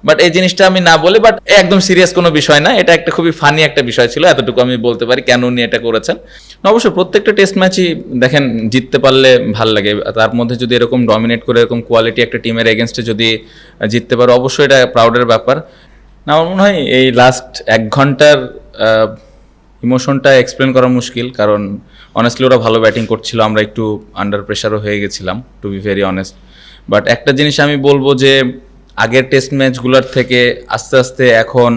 But এই জিনিসটা আমি না বলে, বাট একদম সিরিয়াস কোনো বিষয় না, এটা একটা খুবই ফানি একটা বিষয় ছিল, এতটুকু আমি বলতে পারি কেন উনি এটা করেছেন। অবশ্যই প্রত্যেকটা টেস্ট ম্যাচই দেখেন জিততে পারলে ভাল লাগে, তার মধ্যে যদি এরকম ডমিনেট করে এরকম কোয়ালিটি একটা টিমের এগেনস্টে যদি জিততে পারো অবশ্যই এটা প্রাউডের ব্যাপার। না, আমার মনে হয় এই লাস্ট 1 ঘন্টার ইমোশনটা এক্সপ্লেন করা মুশকিল, কারণ অনেস্টলি ওরা ভালো ব্যাটিং করছিল, আমরা একটু আন্ডার প্রেশারও হয়ে গেছিলাম, to be very honest. But একটা জিনিস আমি বলবো যে আগের টেস্ট ম্যাচগুলোর থেকে আস্তে আস্তে এখন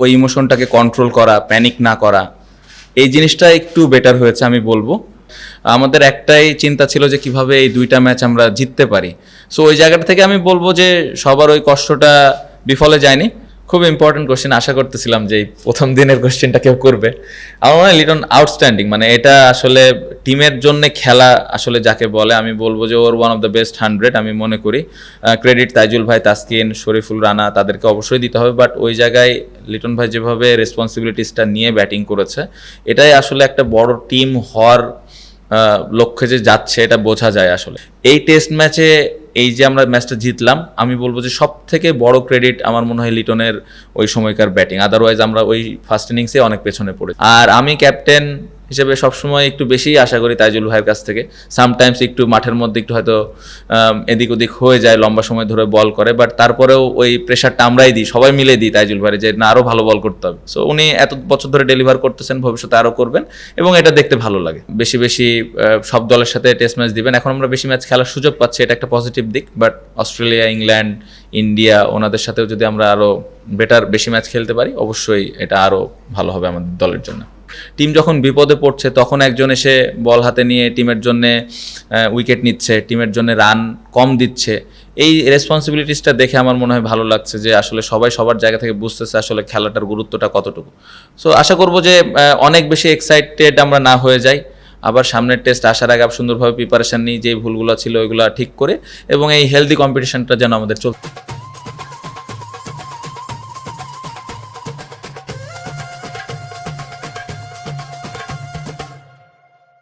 ওই ইমোশনটাকে কন্ট্রোল করা, প্যানিক না করা, এই জিনিসটা একটু বেটার হয়েছে আমি বলবো। আমাদের একটাই চিন্তা ছিল যে কিভাবে এই 2টা ম্যাচ আমরা জিততে পারি। সো ওই জায়গাটা থেকে আমি বলবো যে সবার ওই কষ্টটা বিফলে যায়নি। খুব ইম্পর্টেন্ট কোশ্চেন, আশা করতেছিলাম যে এই প্রথম দিনের কোশ্চেনটা কেউ করবে। আমার মনে হয় লিটন আউটস্ট্যান্ডিং, মানে এটা আসলে টিমের জন্য খেলা আসলে যাকে বলে, আমি বলবো যে ওর ওয়ান অফ দ্য বেস্ট 100 আমি মনে করি। ক্রেডিট তাইজুল ভাই, তাসকিন, শরীফুল রানা, তাদেরকে অবশ্যই দিতে হবে। বাট ওই জায়গায় লিটন ভাই যেভাবে রেসপন্সিবিলিটিসটা নিয়ে ব্যাটিং করেছে, এটাই আসলে একটা বড় টিম হওয়ার লক্ষ্যে যে যাচ্ছে এটা বোঝা যায় আসলে। এই টেস্ট ম্যাচে এই যে আমরা ম্যাচটা জিতলাম, আমি বলবো যে সব থেকে বড় ক্রেডিট আমার মনে হয় লিটনের ওই সময়কার ব্যাটিং, আদারওয়াইজ আমরা ওই ফার্স্ট ইনিংসে অনেক পেছনে পড়ে। আর আমি ক্যাপ্টেন হিসেবে সবসময় একটু বেশিই আশা করি তাইজুল ভাইয়ের কাছ থেকে। সামটাইমস একটু মাঠের মধ্যে একটু হয়তো এদিক ওদিক হয়ে যায়, লম্বা সময় ধরে বল করে, বাট তারপরেও ওই প্রেশারটা আমরাই দিই, সবাই মিলে দিই তাইজুল ভাইয়ের, যে না আরও ভালো বল করতে হবে। সো উনি এত বছর ধরে ডেলিভার করতেছেন, ভবিষ্যতে আরও করবেন, এবং এটা দেখতে ভালো লাগে। বেশি বেশি সব দলের সাথে টেস্ট ম্যাচ দিবেন, এখন আমরা বেশি ম্যাচ খেলার সুযোগ পাচ্ছি, এটা একটা পজিটিভ দিক। বাট অস্ট্রেলিয়া, ইংল্যান্ড, ইন্ডিয়া, ওনাদের সাথেও যদি আমরা আরও বেটার বেশি ম্যাচ খেলতে পারি অবশ্যই এটা আরও ভালো হবে আমাদের দলের জন্য। টিম যখন বিপদে পড়ছে তখন একজন এসে বল হাতে নিয়ে টিমের জন্য উইকেট নিচ্ছে, টিমের জন্য রান কম দিচ্ছে, এই রেসপন্সিবিলিটিসটা দেখে আমার মনে হয় ভালো লাগছে যে আসলে সবাই সবার জায়গা থেকে বুঝতেছে আসলে খেলাটার গুরুত্বটা কতটুকু। সো আশা করবো যে অনেক বেশি এক্সাইটেড আমরা না হয়ে যাই, আবার সামনের টেস্ট আসার আগে সুন্দরভাবে প্রিপারেশন নিই, যে ভুলগুলো ছিল ওইগুলো ঠিক করে, এবং এই হেলদি কম্পিটিশনটা যেন আমাদের চলতে।